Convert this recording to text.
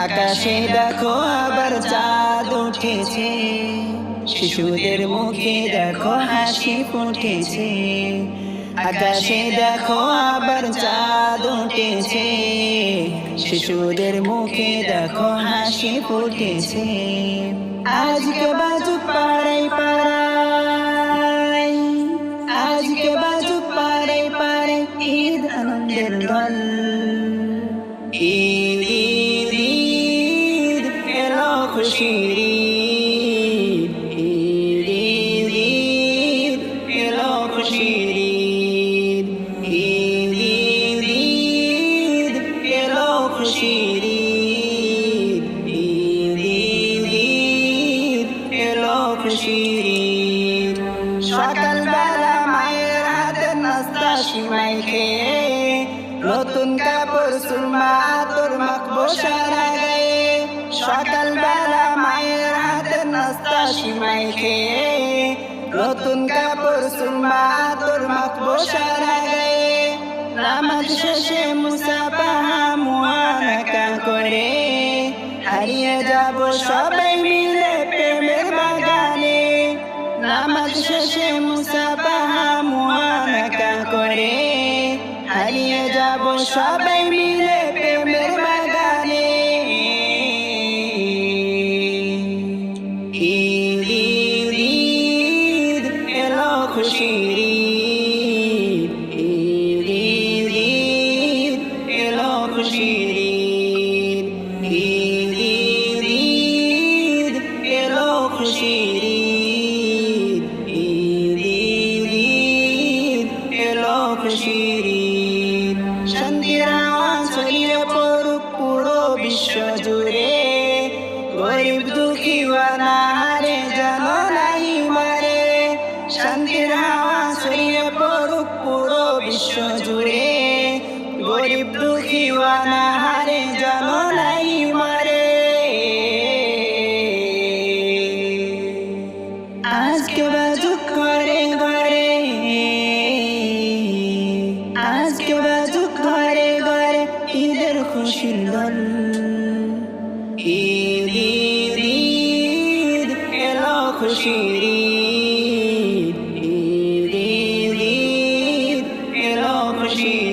আকাশে দেখো আবার চাঁদ উঠেছে, শিশুদের মুখে দেখো হাসি ফুটেছে। আকাশে দেখো আবার চাঁদ উঠেছে, শিশুদের মুখে দেখো হাসি ফুটেছে। আজকে বাজুক পাড়ায় পাড়ায়, আজকে বাজুক পাড়ায় পাড়ায় ঈদ আনন্দের ঢল। ঈদ ঈদ ঈদ এলো খুশির ঈদ, ঈদ ঈদ ঈদ এলো খুশির ঈদ, ঈদ ঈদ ঈদ এলো খুশির ঈদ, ঈদ ঈদ ঈদ এলো খুশির ঈদ। সকালবেলা মায়ের হাতের নাস্তা সিমাই খেয়ে, নতুন কাপড় সুরমা আতর মাখবো সারা গায়ে। সকালবেলা মায়ের হাতের নাস্তা সিমাই খেয়ে, নতুন কাপড় সুরমা আতর মাখবো সারা গায়ে। নামাজ শেষে মুসাফাহা মুআনাকা করে, হারিয়ে যাব সবাই মিলে প্রেমের বাগানে। নামাজ শেষে মুসাফাহা মুআনাকা করে, হারিয়ে যাব সবাই মিলে প্রেমের বাগানে। ঈদ ঈদ ঈদ এলো খুশির ঈদ, ঈদ ঈদ ঈদ এলো খুশির ঈদ, ঈদ ঈদ ঈদ এলো খুশির ঈদ, ঈদ ঈদ ঈদ এলো খুশির ঈদ। শান্তির আওয়াজ ছড়িয়ে পড়ুক পুরো বিশ্ব জুড়ে, গরিব দুঃখী অনাহারে যেন নাই মরে। শান্তির আওয়াজ ছড়িয়ে পড়ুক পুরো বিশ্ব জুড়ে, গরিব দুঃখী অনাহারে যেন নাই মরে। আজকে বাজুক ঘরে ঘরে, আজকে বাজুক ঘরে ঘরে ঈদের খুশির ঢল। ঈদ ঈদ ঈদ এলো খুশির ঈদ, ঈদ ঈদ ঈদ এলো খুশির